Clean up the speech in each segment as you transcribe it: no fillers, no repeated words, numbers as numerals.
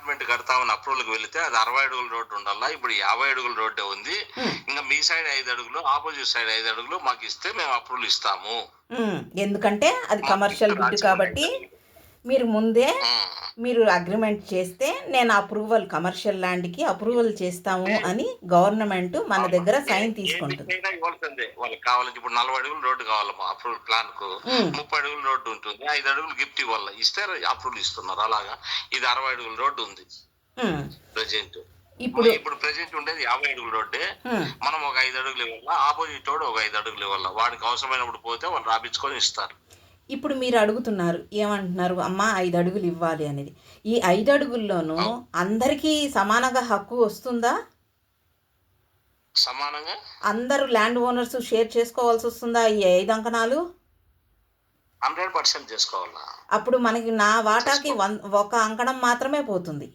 Apartment కడతామని అప్రూవల్కి వెళితే అది 60 అడుగుల రోడ్డు ఉండాలా, ఇప్పుడు 50 అడుగుల రోడ్డే ఉంది. ఇంకా మీ సైడ్ 5 అడుగులు, ఆపోజిట్ సైడ్ 5 అడుగులు మాకు ఇస్తే మేము అప్రూవల్ ఇస్తాము. ఎందుకంటే అది కమర్షియల్ బిడ్ కాబట్టి మీరు ముందే మీరు అగ్రిమెంట్ చేస్తే నేను అప్రూవల్ కమర్షియల్ ల్యాండ్కి అప్రూవల్ చేస్తాము అని గవర్నమెంట్ మన దగ్గర సైన్ తీసుకుంటుంది. వాళ్ళకి కావాలని ఇప్పుడు 40 అడుగులు రోడ్డు కావాలి అప్రూవల్ ప్లాన్ కు, 30 అడుగుల రోడ్డు ఉంటుంది, 5 అడుగులు గిఫ్ట్ ఇవ్వాలి, ఇస్తే అప్రూవల్ ఇస్తున్నారు. అలాగా ఇది 60 అడుగుల రోడ్డు ఉంది ప్రెజెంట్. ఇప్పుడు ప్రెజెంట్ ఉండేది 50 అడుగుల రోడ్డే. మనం ఒక 5 అడుగులు ఇవ్వాలా, ఆపోజిట్ వాడు ఒక 5 అడుగులు ఇవ్వాలా, వాడికి అవసరమైనప్పుడు పోతే వాళ్ళు రాపించుకొని ఇస్తారు. ఇప్పుడు మీరు అడుగుతున్నారు ఏమంటున్నారు, అమ్మ 5 అడుగులు ఇవ్వాలి అనేది. ఈ 5 అడుగుల్లోనూ అందరికీ సమానంగా హక్కు వస్తుందా? సమానంగా అందరూ ల్యాండ్ ఓనర్స్ షేర్ చేసుకోవాల్సి వస్తుందా ఈ 5 అంకణాలు? 100% చేసుకోవాలా. అప్పుడు మనకి నా వాటాకి ఒక అంకణం మాత్రమే పోతుంది.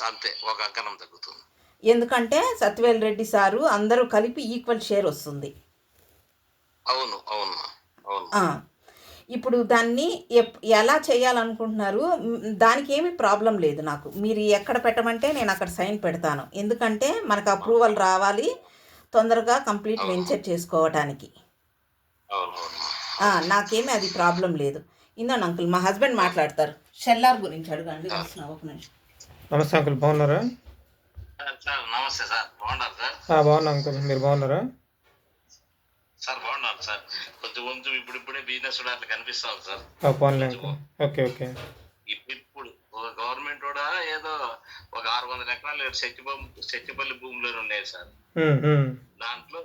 అంతే, ఒక అంకణం తగ్గుతుంది. ఎందుకంటే సత్యవేల్ రెడ్డి సారు అందరూ కలిపి ఈక్వల్ షేర్ వస్తుంది. అవును అవును. ఇప్పుడు దాన్ని ఎలా చేయాలనుకుంటున్నారు? దానికి ఏమీ ప్రాబ్లం లేదు నాకు. మీరు ఎక్కడ పెట్టమంటే నేను అక్కడ సైన్ పెడతాను. ఎందుకంటే మనకు అప్రూవల్ రావాలి తొందరగా కంప్లీట్ వెంచర్ చేసుకోవటానికి. నాకేమీ అది ప్రాబ్లం లేదు. ఇందాను అంకుల్, మా హస్బెండ్ మాట్లాడతారు. షెల్లార్ గురించి అడగండి. ఒక నిమిషం. నమస్తే అంకుల్, బాగున్నారా? నమస్తే సార్, బాగున్నారు సార్? బాగున్నా అంకుల్, మీరు బాగున్నారా? సార్ బాగున్నారు సార్. కొంచెం ఇప్పుడే బిజినెస్ కూడా అట్లా కనిపిస్తాను సార్. Okay okay. ఇప్పుడు గవర్నమెంట్ కూడా ఏదో ఒక 600 ఎకరాలు సెట్టిపల్లి భూములు ఉన్నాయి సార్. దాంట్లో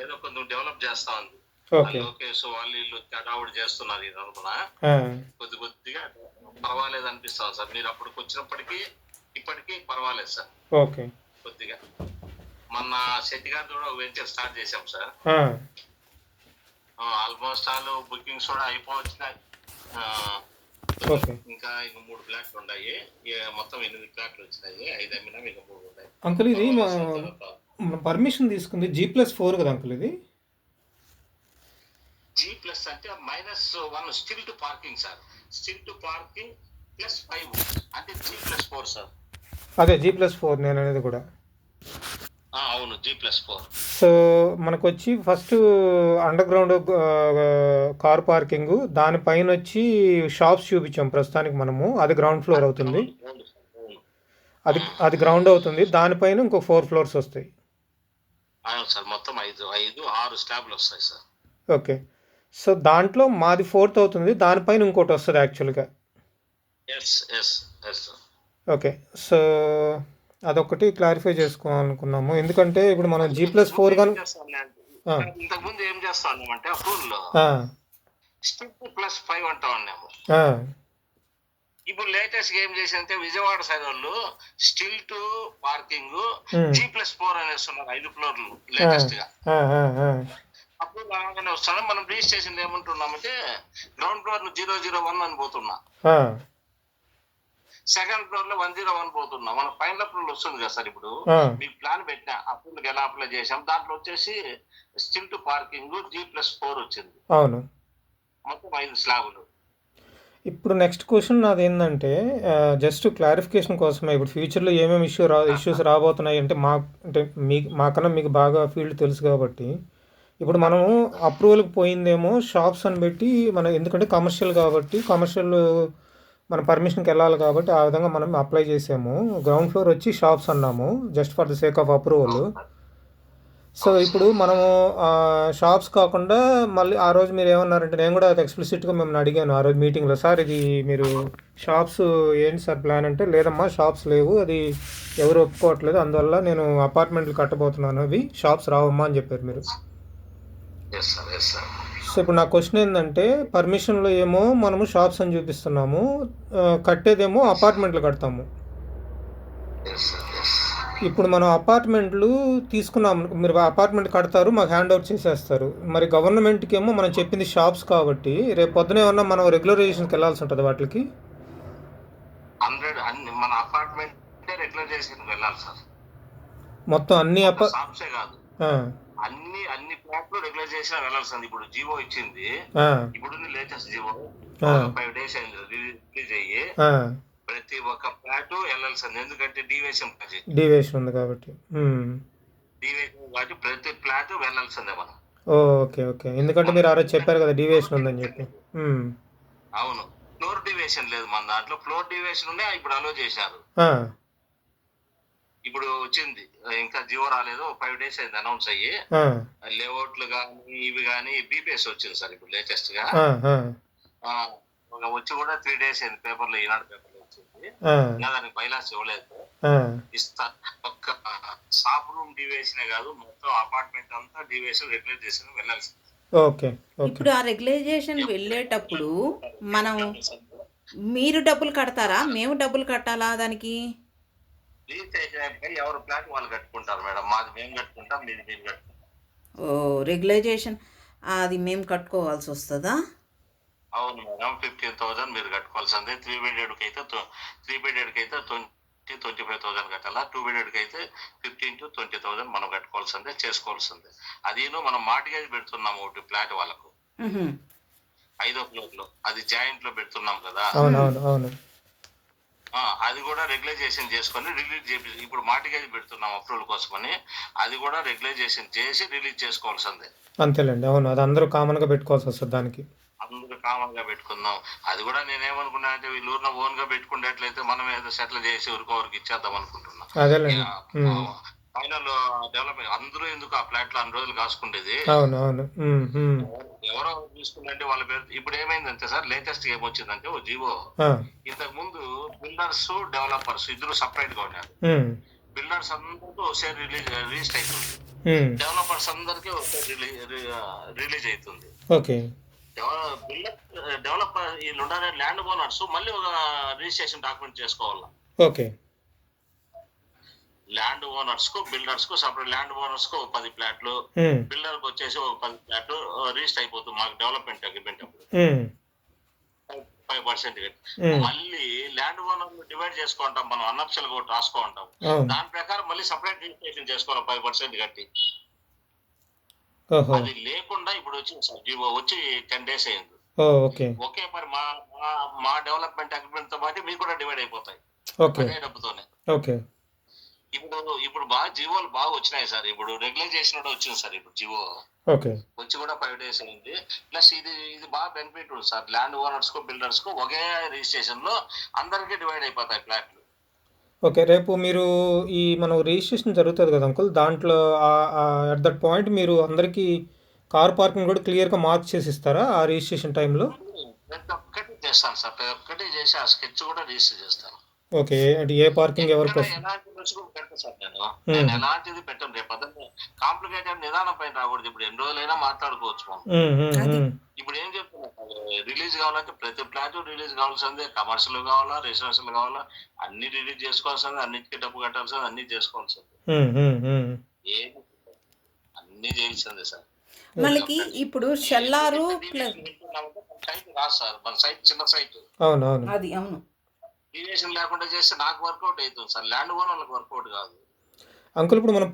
ఏదో కొంచెం డెవలప్ చేస్తా ఉంది. లోకేష్ వాళ్ళు వీళ్ళు హడావుడి చేస్తున్నారు. ఇది అనుకున్నా కొద్దిగా పర్వాలేదు అనిపిస్తాను సార్. మీరు అప్పటికి వచ్చినప్పటికీ ఇప్పటికీ పర్వాలేదు సార్. ఓకే. కొద్దిగా మొన్న శెట్టి గారితో కూడా వెంచర్ స్టార్ట్ చేసాం సార్. ఆల్మోస్ట్ ఆల్ బుకింగ్స్ కూడా అయిపోవచ్చినాయి. ఇంకా 3 ఫ్లాట్లు ఉన్నాయి. మొత్తం 8 ఫ్లాట్లు వచ్చినాయి. 5 అమ్మినా ఇంకా 3 ఉన్నాయి. అంకుల్ ఇది పర్మిషన్ తీసుకుంది G+4 కదా అంకుల్? ఇది G+ అంటే -1 still to parking sir. Still to parking +5 అంటే G+4 సార్. అదే G+4 నేను అనేది కూడా. అవును, G+4. సో మనకు వచ్చి first under ground car parking, దానిపైన వచ్చి షాప్స్ చూపించాం ప్రస్తుతానికి మనము. అది గ్రౌండ్ ఫ్లోర్ అవుతుంది. అది గ్రౌండ్ అవుతుంది. దానిపైన ఇంకో 4 ఫ్లోర్స్ వస్తాయి. అవును సార్, మొత్తం 6 స్లాబ్లు వస్తాయి సార్. ఓకే. సో దాంట్లో మాది 4th అవుతుంది. దానిపైన ఇంకోటి వస్తుంది యాక్చువల్గా. ఓకే. సో అదొకటి క్లారిఫై చేసుకోవాలనుకున్నాము. ఎందుకంటే ఇప్పుడు మనం G+4 కానీ ఇంతకుముందు ఏం చేస్తామంటే అప్రూవల్లో +5 అంటా ఉన్నాము. ఇప్పుడు లేటెస్ట్ ఏం చేసిందంటే విజయవాడ సైడ్ వాళ్ళు స్టిల్ టు పార్కింగ్ G+4 అనేస్తున్నారు. 5 ఫ్లోర్లు లేటెస్ట్ గా. అప్పుడు అలాగనే వస్తాను. మనం రిజిస్ట్రేషన్ ఏమంటున్నామంటే గ్రౌండ్ ఫ్లోర్ 001 అని పోతున్నా, సెకండ్ ఫ్లోర్ లో 101 పోతున్నా. మన ఫైనల్ అప్రూవల్ వస్తుంది కదా సార్. ఇప్పుడు మీకు ప్లాన్ పెట్టినా అప్రూవల్ ఎలా అప్లై చేసాం, దాంట్లో వచ్చేసి స్టిల్ టు పార్కింగ్ G+4 వచ్చింది. అవును, మొత్తం 5 స్లాబులు. ఇప్పుడు నెక్స్ట్ క్వశ్చన్ నాది ఏంటంటే జస్ట్ క్లారిఫికేషన్ కోసమే. ఇప్పుడు ఫ్యూచర్లో ఏమేమి ఇష్యూస్ రాబోతున్నాయి అంటే మాకన్నా మీకు బాగా ఫీల్డ్ తెలుసు కాబట్టి, ఇప్పుడు మనము అప్రూవల్కి పోయిందేమో షాప్స్ అని పెట్టి ఎందుకంటే కమర్షియల్ కాబట్టి, కమర్షియల్ మన పర్మిషన్కి వెళ్ళాలి కాబట్టి ఆ విధంగా మనం అప్లై చేసాము. గ్రౌండ్ ఫ్లోర్ వచ్చి షాప్స్ అన్నాము just for the sake of approval. So ఇప్పుడు మనము షాప్స్ కాకుండా మళ్ళీ ఆ రోజు మీరు ఏమన్నారంటే, నేను కూడా అది ఎక్స్ప్లిసిట్గా మిమ్మల్ని అడిగాను ఆ రోజు మీటింగ్లో, సార్ ఇది మీరు షాప్స్ ఏంటి సార్ ప్లాన్ అంటే, లేదమ్మా షాప్స్ లేవు, అది ఎవరు ఒప్పుకోవట్లేదు, అందువల్ల నేను అపార్ట్మెంట్లు కట్టబోతున్నాను, అవి షాప్స్ రావమ్మా అని చెప్పారు మీరు. సో ఇప్పుడు నా క్వశ్చన్ ఏంటంటే, పర్మిషన్లో ఏమో మనము షాప్స్ అని చూపిస్తున్నాము, కట్టేదేమో అపార్ట్మెంట్లు కడతాము. ఇప్పుడు మనం అపార్ట్మెంట్లు తీసుకున్నాం, మీరు అపార్ట్మెంట్ కడతారు, మాకు హ్యాండ్ ఓవర్ చేసేస్తారు. మరి గవర్నమెంట్కి ఏమో మనం చెప్పింది షాప్స్ కాబట్టి, రేపు పొద్దున ఏమన్నా మనం రెగ్యులరైజేషన్కి వెళ్ళాల్సి ఉంటుంది వాటికి. మన అపార్ట్మెంట్ రెగ్యులరైజేషన్కి వెళ్ళాలి సార్. మొత్తం అన్ని షాప్సే కాదు, అన్ని ప్లాట్లు రెగ్యులరైజేషన్ వెళ్ళాలి సార్. ఇప్పుడు జీవో ఇచ్చింది, ఇప్పుడు లేటెస్ట్ జీవో 5 days అయింది రిలీజ్ అయ్యి. ప్రతి ఒక్క ఫ్లాట్ వెళ్ళాల్సింది, ఎందుకంటే డీవియేషన్ బడ్జెట్, డీవియేషన్ ఉంది కాబట్టి. డీవియేషన్ కాబట్టి ప్రతి ఫ్లాట్ వెళ్ళాల్సిందే మనం. ఓకే ఓకే, ఎందుకంటే మీరు ఆ రోజు చెప్పారు కదా డీవియేషన్ ఉందని చెప్పి. అవును, ఫ్లోర్ డీవియేషన్ లేదు మన దాంట్లో. ఫ్లోర్ డీవియేషన్ ఉండే ఇప్పుడు అలో చేశారు, ఇప్పుడు వచ్చింది, ఇంకా జియో రాలేదు, 5 days అయింది అనౌన్స్ అయ్యి. లేఅవుట్లు కానీ ఇవి కానీ బీపీఎస్ వచ్చింది సార్ ఇప్పుడు లేటెస్ట్ గా. వచ్చి కూడా 3 days అయింది, పేపర్లో, ఈనాడు పేపర్లో వచ్చింది. ఇంకా దానికి బైలాస్ ఇవ్వలేదు, ఇస్తా. ఒక్క షాప్ రూమ్ డీవియేషన్ కాదు, మొత్తం అపార్ట్మెంట్ అంతా డీవియేషన్ రెగ్యులేట్ చేసి వెళ్ళాల్సి. ఓకే. ఇప్పుడు ఆ రెగ్యులైజేషన్ వెళ్ళేటప్పుడు మనం మీరు డబ్బులు కడతారా, మేము డబ్బులు కట్టాలా దానికి? ఎవరు ప్లాట్ వాళ్ళు కట్టుకుంటారు మేడం, మాది మేము కట్టుకుంటాం, మీరు కట్టుకుంటాం. రెగ్యులైజేషన్ అది మేము కట్టుకోవాల్సి వస్తుందా? అవును మేడం, 15,000 మీరు కట్టుకోవాల్సిందే. 3 beded కి అయితే 25,000 కట్టాలా. 2 beded కి అయితే 15,000 to 20,000 మనం కట్టుకోవాల్సిందే, చేసుకోవాల్సిందే. అదిను మనం మార్టిగేజ్ పెడుతున్నాము ఒకటి ఫ్లాట్ వాళ్ళకు 5వ floor లో, అది జాయింట్ లో పెడుతున్నాం కదా. అది కూడా రెగ్యులైజేషన్ చేసుకొని రిలీజ్ చేసి, ఇప్పుడు మార్టిగేజ్ పెడుతున్నాం అప్రూవల్ కోసమని, అది కూడా రెగ్యులైజేషన్ చేసి రిలీజ్ చేసుకోవాల్సిందే. అంతేలేండి, అవును, అది అందరూ కామన్ గా పెట్టుకోవాల్సి వస్తుంది, దానికి అందరూ కామన్ గా పెట్టుకుందాం. అది కూడా నేనేమనుకున్నా అంటే వీళ్ళు ఊరిలో ఓన్ గా పెట్టుకునేట్లయితే మనం ఏదో సెటిల్ చేసి ఊరికి ఇచ్చేద్దాం అనుకుంటున్నాం. ఫైనల్ డెవలప్మెంట్ అందరూ ఎందుకు ఆ ఫ్లాట్ లో అన్ని రోజులు కాసుకుండేది. ఎవరో తీసుకుంటే వాళ్ళ పేరు. ఇప్పుడు ఏమైందంటే సార్, లేటెస్ట్ ఏమొచ్చిందంటే ఓ జీవో, ఇంతకు ముందు బిల్డర్స్ డెవలపర్స్ ఇద్దరు సపరేట్ గా ఉన్నారు. బిల్డర్స్ అందరికీ ఒకసారి రిలీజ్ అవుతుంది, డెవలపర్స్ అందరికి ఒకసారి రిలీజ్ అవుతుంది. డెవలపర్ వీళ్ళు ఉండాలి, ల్యాండ్ ఓనర్స్ మళ్ళీ ఒక రిజిస్ట్రేషన్ డాక్యుమెంట్ చేసుకోవాలా. ల్యాండ్ ఓనర్స్ కు బిల్డర్స్ కు సపరేట్, ల్యాండ్ ఓనర్స్ కు 10 ఫ్లాట్లు, బిల్డర్ కు వచ్చేసి 10 ఫ్లాట్లు రిజిస్టర్ అయిపోతుంది మాకు డెవలప్మెంట్ అగ్రిమెంట్ అప్పుడు 5% కట్టి. మళ్ళీ ల్యాండ్ ఓనర్ డివైడ్ చేసుకుంటాం మనం, అన్నప్షల్ కూడా రాసుకుంటాం, దాని ప్రకారం మళ్ళీ సపరేట్ రిజిస్ట్రేషన్ చేసుకోవాలి 5% కట్టి. అది లేకుండా ఇప్పుడు వచ్చింది సార్ జీవో, వచ్చి 10 days అయింది. ఓకే, మరి మా డెవలప్మెంట్ అగ్రిమెంట్ తో పాటు మీకు కూడా డివైడ్ అయిపోతాయి అదే డబ్బుతోనే. ఇప్పుడు బాగా జీవోలు బాగా వచ్చినాయి సార్, ఇప్పుడు రెగ్యులైజేషన్ కూడా వచ్చింది సార్, ఇప్పుడు జీవో వచ్చి కూడా 5 days అయింది. ప్లస్ ఇది బాగా బెనిఫిట్ ఉంది సార్, ల్యాండ్ ఓనర్స్ కు బిల్డర్స్ కు ఒకే రిజిస్ట్రేషన్ లో అందరికీ డివైడ్ అయిపోతాయి ఫ్లాట్లు. ఓకే, రేపు మీరు మనం రిజిస్ట్రేషన్ జరుగుతుంది కదా అంకుల్, దాంట్లో అట్ దట్ పాయింట్ మీరు అందరికీ కార్ పార్కింగ్ కూడా క్లియర్గా మార్క్ చేసి ఇస్తారా ఆ రిజిస్ట్రేషన్ టైంలో? ప్రతి ఒక్కటి చేస్తాను సార్, ప్రతి ఒక్కటి చేసి ఆ స్కెచ్ కూడా రిజిస్టర్ చేస్తాను. ఓకే, అంటే ఏ పార్కింగ్ ఎవరికి ఎలాంటి పెట్టను సార్, నేను ఎలాంటిది పెట్టను. రేపు కాంప్లికేటెడ్ నిదానం పైన రాకూడదు. ఇప్పుడు ఎన్ని రోజులైనా మాట్లాడుకోవచ్చు మనం. ఇప్పుడు ఏం చెప్తున్నా, రిలీజ్ కావాలంటే ప్రతి ఫ్లాట్ రిలీజ్ కావాల్సిందే, కమర్షియల్ కావాలా, రెసిడెన్షియల్ కావాలా, అన్ని రిలీజ్ చేసుకోవాల్సిందే, అన్నిటికీ డబ్బు కట్టాల్సిందే, అన్ని చేసుకోవాల్సిందే, ఏది అన్ని చేయాల్సిందే సార్. మనకి ఇప్పుడు షెల్లారు సైట్ రాదు సార్, మన సైట్ చిన్న సైట్, అది అవును, డీవియేషన్ లేకుండా చేస్తే నాకు వర్కౌట్ అవుతుంది సార్, ల్యాండ్ ఓనర్లకు వర్కౌట్ కాదు. అంకుల్ ఇప్పుడు మనం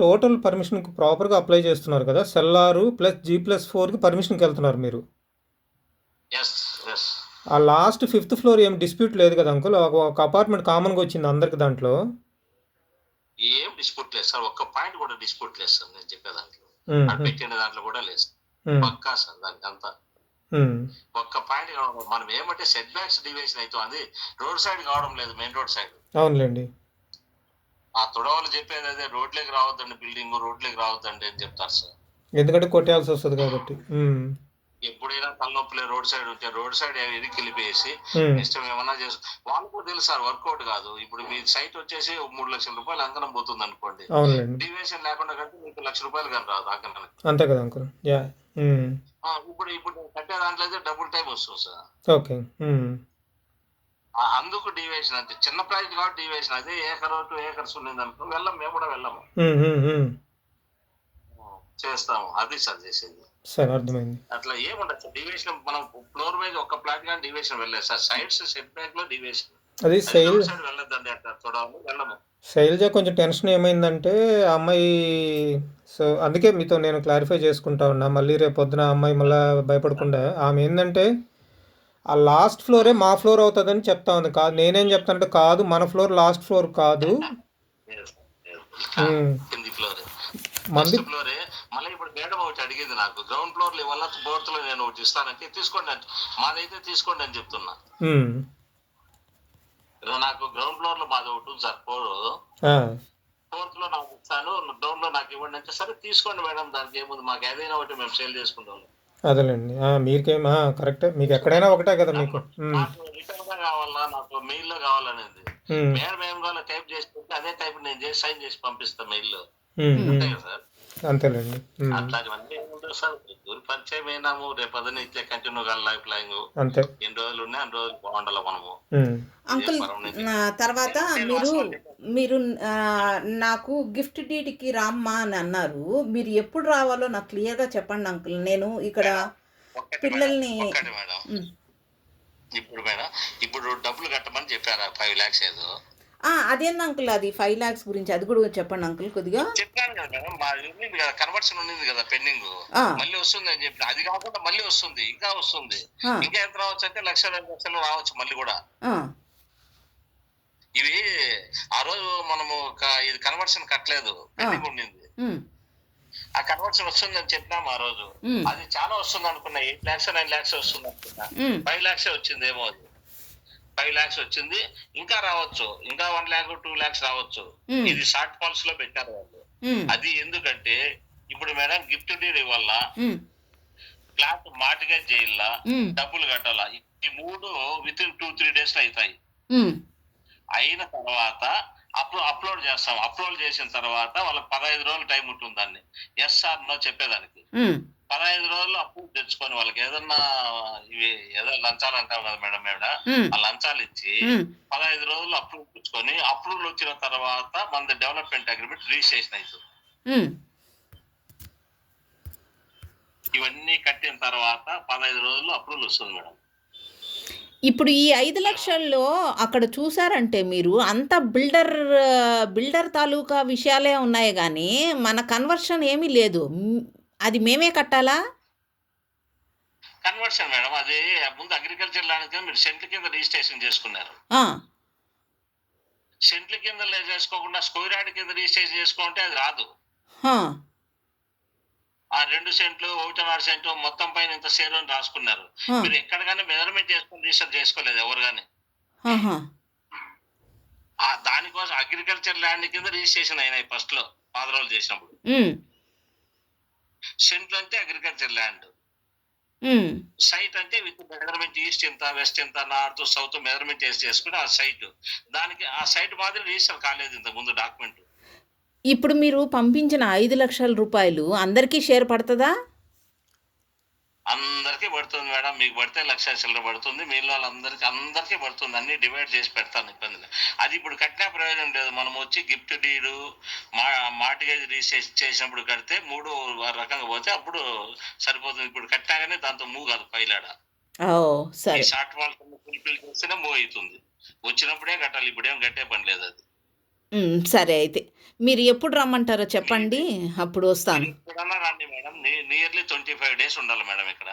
టోటల్ పర్మిషన్ ప్రాపర్గా అప్లై చేస్తున్నారు కదా, సెల్లారు ప్లస్ G+4కి పర్మిషన్కి వెళ్తున్నారు మీరు. ఆ లాస్ట్ 5th floor ఏం డిస్ప్యూట్ లేదు కదా అంకుల్, ఒక అపార్ట్మెంట్ కామన్గా వచ్చింది అందరికి, దాంట్లో ఏం డిస్ప్యూట్ లేదు సార్, ఒక్క పాయింట్ కూడా డిస్ప్యూట్ లేదు సార్, నేను చెప్పే దాంట్లో పెట్టిన దాంట్లో కూడా లేదు పక్కా సార్, దానికి అంతా ఒక్క పాయింట్. మనం ఏమంటే సెట్ బ్యాక్స్ డివియేషన్ అవుతుంది, రోడ్ సైడ్ కావడం లేదు, మెయిన్ రోడ్ సైడ్. అవునులేండి, ఆ తొడవలు చెప్పేది అదే, రోడ్లోకి రావద్దండి, బిల్డింగ్ రోడ్లోకి రావద్దండి అని చెప్తారు సార్, ఎందుకంటే కొట్టేయాల్సి వస్తుంది కాబట్టి. ఎప్పుడైనా తలనొప్పులే రోడ్ సైడ్ ఉంటే రోడ్ సైడ్ ఇరికి వెళ్ళిపోయేసి ఇష్టం ఏమన్నా చేసు, వాళ్ళు కూడా తెలుసు సార్ వర్కౌట్ కాదు. ఇప్పుడు మీ సైట్ వచ్చేసి 3 లక్షల రూపాయలు అంకనం పోతుంది అనుకోండి, డివియేషన్ లేకుండా కంటే మీకు 1 లక్ష రూపాయలు కానీ రాదు అంకనానికి, అంతే కదా అంకుల్. ఇప్పుడు కట్టే దాంట్లో అయితే డబుల్ టైం వస్తుంది సార్. ఓకే, అందుకు డివియేషన్ అంతే, చిన్న ప్రైజ్ కాబట్టి డివియేషన్. అదే 1 acre 2 acres ఉన్నది అనుకో వెళ్ళాం, మేము కూడా వెళ్ళాము, చేస్తాము, అది సార్ చేసేది సార్. అర్థమైంది. అట్లా ఏముండదు సార్ డివియేషన్, మనం ఫ్లోర్ వైజ్ ఒక్క ప్లాట్ కానీ డివియేషన్ వెళ్ళలేదు సార్, సైడ్స్ సెట్ బ్యాక్ లో డివియేషన్, అది సైడ్ వెళ్ళొద్దండి అట్లా చూడాలి, వెళ్ళము. శైలజ కొంచెం టెన్షన్ ఏమైందంటే అమ్మాయి, సో అందుకే మీతో నేను క్లారిఫై చేసుకుంటా ఉన్నా, మళ్ళీ రేపు పొద్దున అమ్మాయి మళ్ళీ భయపడకుండా. ఆమె ఏంటంటే ఆ లాస్ట్ ఫ్లోరే మా ఫ్లోర్ అవుతుందని చెప్తా ఉంది. కాదు నేనేం చెప్తానంటే కాదు, మన ఫ్లోర్ లాస్ట్ ఫ్లోర్ కాదు. కింది ఫ్లోర్ మంది ఫస్ట్ ఫ్లోరే. మళ్ళీ ఇప్పుడు మేడం ఒకటి అడిగింది నాకు, గ్రౌండ్ ఫ్లోర్ లో ఇవ్వాల ఫోర్త్ లో నేను ఒకటి ఇస్తానంటే తీసుకోండి అంటే, మాదైతే తీసుకోండి అని చెప్తున్నా. నాకు గ్రౌండ్ ఫ్లోర్ లో మాది ఒకటి ఉంది సార్, ఫోర్త్ లో నాకు ఇస్తాను, గ్రౌండ్ లో నాకు ఇవ్వండి అంటే, సరే తీసుకోండి మేడం, దానికి ఏముంది, మాకు ఏదైనా ఒకటి మేము సేల్ చేసుకుంటాం. అదేలేండి. మీకేం కరెక్టే, మీకు ఎక్కడైనా ఒకటే కదా మీకు. నాకు రిటర్న్ గా కావాలా, నాకు మెయిల్ లో కావాలనేది మేడం ఏం కావాలో టైప్ చేసి పెట్టి అదే టైప్ నేను చేసి సైన్ చేసి పంపిస్తాను మెయిల్ లో. అంతే కదా సార్. అంతేలేండి. అట్లాంటివన్నీ ఏముంటుంది సార్, ఊరి పరిచయం అయినాము, రేపు అదే ఇట్లా కంటిన్యూ గా లైఫ్ లాంగ్ అంతే. ఎన్ని రోజులు ఉన్నాయి అన్ని రోజులు బాగుండాలి మనము. అంకుల్ తర్వాత మీరు నాకు గిఫ్ట్ డీడ్కి రామ్మా అని అన్నారు. మీరు ఎప్పుడు రావాలో నాకు క్లియర్గా చెప్పండి అంకుల్. నేను ఇక్కడ పిల్లల్ని ఇప్పుడు డబ్బులు కట్టమని చెప్పారా 5 lakhs ఏదో. అదేంది అంకుల్, అది 5 lakhs గురించి అది కూడా చెప్పండి అంకుల్ కొద్దిగా. చెప్పాను కదా మేడం, మా ఉంది కదా కన్వర్షన్ ఉంది కదా పెండింగ్, మళ్ళీ వస్తుంది అని చెప్పి. అది కాకుండా మళ్ళీ వస్తుంది, ఇంకా వస్తుంది. ఇంకా ఎంత రావచ్చు అంటే 1,00,000 2 లక్షలు రావచ్చు మళ్ళీ కూడా. ఇవి ఆ రోజు మనము ఇది కన్వర్షన్ కట్టలేదు, పెండింగ్ ఉండింది. ఆ కన్వర్షన్ వస్తుంది అని చెప్పినాము ఆ రోజు. అది చాలా వస్తుంది అనుకున్నా, 8 lakhs 9 lakhs వస్తుంది అనుకున్నా. 5 lakhs వచ్చింది ఏమో, అది 5 lakhs వచ్చింది. ఇంకా రావచ్చు, ఇంకా 1 lakh 2 lakhs రావచ్చు. ఇది షార్ట్ ఫాల్స్ లో పెట్టారు వాళ్ళు. అది ఎందుకంటే ఇప్పుడు మేడం గిఫ్ట్ డీడ్ వల్ల ఫ్లాట్ మార్టిగేజ్ చేయాల, డబ్బులు కట్టాలా, ఈ 3 విత్ ఇన్ 2-3 days లో అవుతాయి. అయిన తర్వాత అప్లోడ్ చేస్తాం. అప్లోడ్ చేసిన తర్వాత వాళ్ళకి 15 రోజులు టైం ఉంటుంది దాన్ని ఎస్ ఆర్ నో చెప్పేదానికి. 15 రోజులు అప్రూవ్ తెచ్చుకొని వాళ్ళకి ఏదన్నా ఇవి ఏదో లంచాలు అంటాం కదా మేడం, ఆ లంచాలు ఇచ్చి 15 రోజులు అప్రూవ్ తెచ్చుకొని, అప్రూవల్ వచ్చిన తర్వాత మన డెవలప్మెంట్ అగ్రిమెంట్ రిజిస్ట్రేషన్ అవుతుంది. ఇవన్నీ కట్టిన తర్వాత 15 రోజుల్లో అప్రూవల్ వస్తుంది మేడం. ఇప్పుడు ఈ 5 లక్షల్లో అక్కడ చూసారంటే మీరు అంత బిల్డర్ తాలూకా విషయాలే ఉన్నాయి కానీ మన కన్వర్షన్ ఏమీ లేదు. అది మేమే కట్టాలా? కన్వర్షన్ మేడం అది ముందు అగ్రికల్చర్ ల్యాండ్ కింద మీరు సెంట్ల కింద రిజిస్ట్రేషన్ చేసుకున్నారు. సెంట్ల కింద చేసుకోకుండా స్క్వేర్ యార్డ్ కింద రిజిస్ట్రేషన్ చేసుకుంటే అది రాదు. ఆ 2 సెంట్లు 1.5 సెంట్లు మొత్తం పైన ఇంత షేర్ అని రాసుకున్నారు. మీరు ఎక్కడ కానీ మెజర్మెంట్ చేసుకుని రిజిస్టర్ చేసుకోలేదు ఎవరు కానీ. దానికోసం అగ్రికల్చర్ ల్యాండ్ కింద రిజిస్ట్రేషన్ అయినాయి ఫస్ట్ లో పాత రోజులు చేసినప్పుడు. సెంట్లు అంటే అగ్రికల్చర్ ల్యాండ్, సైట్ అంటే విత్ మెజర్మెంట్ ఈస్ట్ ఎంత వెస్ట్ ఎంత నార్త్ సౌత్ మెజర్మెంట్ చేసుకుని ఆ సైట్, దానికి ఆ సైట్ మాదిరి రిజిస్టర్ కాలేదు ఇంత ముందు డాక్యుమెంట్. ఇప్పుడు మీరు పంపించిన 5 లక్షల రూపాయలు అందరికీ షేర్ పడుతుందా? అందరికీ పడుతుంది మేడం. మీకు పడితే 1,00,000 పడుతుంది, మీలో అందరికీ పడుతుంది. అన్ని డివైడ్ చేసి పెడతాను, ఇబ్బంది. అది ఇప్పుడు కట్టినా ప్రయోజనం లేదు. మనం వచ్చి గిఫ్ట్ డీడు మార్టిగేజ్ రిజిస్ట్రేషన్ చేసినప్పుడు కడితే 3 రకంగా పోతే అప్పుడు సరిపోతుంది. ఇప్పుడు కట్టాగానే దాంతో మూవ్ కాదు పైలాడ. షార్ట్ వాల్ ఫుల్ఫిల్ చేస్తేనే మూవ్ అవుతుంది. వచ్చినప్పుడే కట్టాలి, ఇప్పుడేం కట్టే పని లేదు అది. సరే, అయితే మీరు ఎప్పుడు రమ్మంటారో చెప్పండి, అప్పుడు వస్తాను. ఇప్పుడన్నా రండి మేడం. నియర్లీ 25 days ఉండాలి మేడం ఇక్కడ.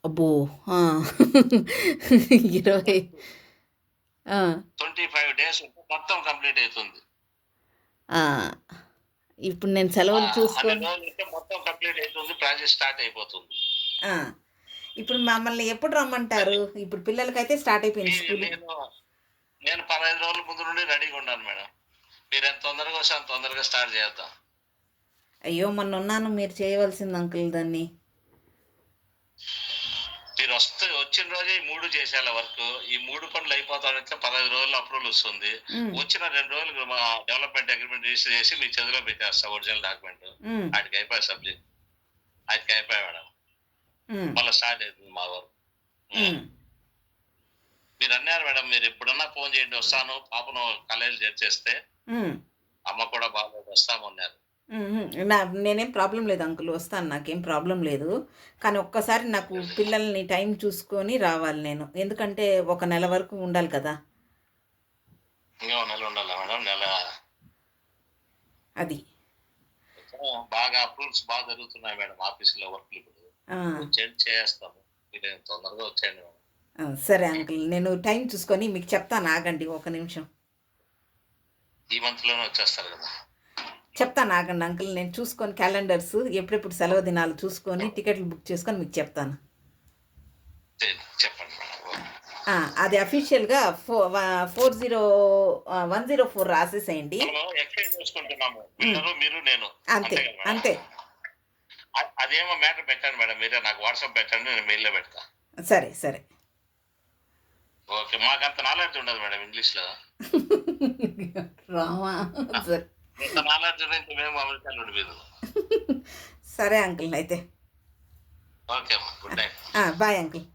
అబ్బో 25 days మొత్తం కంప్లీట్ అవుతుంది. ఇప్పుడు నేను సెలవులు చూసుకొని మొత్తం కంప్లీట్ అవుతుంది, ప్రాజెక్ట్ స్టార్ట్ అయిపోతుంది. ఇప్పుడు మమ్మల్ని ఎప్పుడు రమ్మంటారు? ఇప్పుడు పిల్లలకైతే స్టార్ట్ అయిపోయింది స్కూల్. నేను 15 రోజుల ముందు నుండి రెడీగా ఉన్నాను మేడం. మీరు ఎంత తొందరగా వస్తే అంత తొందరగా స్టార్ట్ చేద్దాం. అయ్యో మొన్న ఉన్నాను, మీరు చేయవలసింది అంకుల్ దాన్ని. మీరు వచ్చిన రోజే ఈ 3 చేసేయాల వర్క్. ఈ 3 పనులు అయిపోతానంటే 15 రోజుల్లో అప్రూవల్ వస్తుంది. వచ్చిన 2 రోజులు మా డెవలప్మెంట్ అగ్రిమెంట్ రిజిస్టర్ చేసి మీ చేతిలో పెట్టేస్తా ఒరిజినల్ డాక్యుమెంట్. వాటికి అయిపోయి సబ్జెక్ట్ వాటికి అయిపోయా మేడం. మళ్ళీ స్టార్ట్ అవుతుంది మా వర్క్. మీరు అన్నారు మేడం, మీరు ఎప్పుడన్నా ఫోన్ చేయండి వస్తాను. పాపను కాలేజీలో చేర్చేస్తే అమ్మ కూడా బాగా వస్తామన్నారు. నేనేం ప్రాబ్లం లేదు అంకుల్, వస్తాను, నాకేం ప్రాబ్లం లేదు. కానీ ఒక్కసారి నాకు పిల్లల్ని టైం చూసుకొని రావాలి నేను, ఎందుకంటే 1 నెల వరకు ఉండాలి కదా. ఇంకా నెల ఉండాలా మేడం? నెల అది బాగా అప్రూవల్స్ బాగా జరుగుతున్నాయి మేడం ఆఫీసులో వర్క్లు. ఇప్పుడు చేస్తాము, మీరు తొందరగా వచ్చేయండి మేడం. సరే అంకుల్, నేను టైం చూసుకొని మీకు చెప్తాను, ఆగండి ఒక నిమిషం. ఈ మంత్ లోనే వచ్చేస్తారు కదా? చెప్తాను ఆగండి అంకుల్, నేను చూసుకొని క్యాలెండర్స్ ఎప్పుడెప్పుడు సెలవు దినాలు చూసుకొని టికెట్లు బుక్ చేసుకొని మీకు చెప్తాను. చెప్పండి మేడం. అది అఫీషియల్గా 104 రాసేసేయండి. ఎక్స్చేంజ్ చేసుకుంటున్నాము మీరు నేను. అంతే అంతే. అదేమో మ్యాటర్ పెట్టండి మేడం, మీరే నాకు వాట్సాప్ పెట్టండి, నేను మెయిల్లో పెడతా. సరే సరే. ఓకే, మాకు అంత నాలెడ్జ్ ఉండదు మేడం ఇంగ్లీష్లో. రామా సరే. ఇంత నాలెడ్జ్ నుంచి మేము అమెరికాలో ఉండిపోయింది. సరే అంకుల్ అయితే. ఓకే అమ్మా, గుడ్ నైట్. Bye uncle.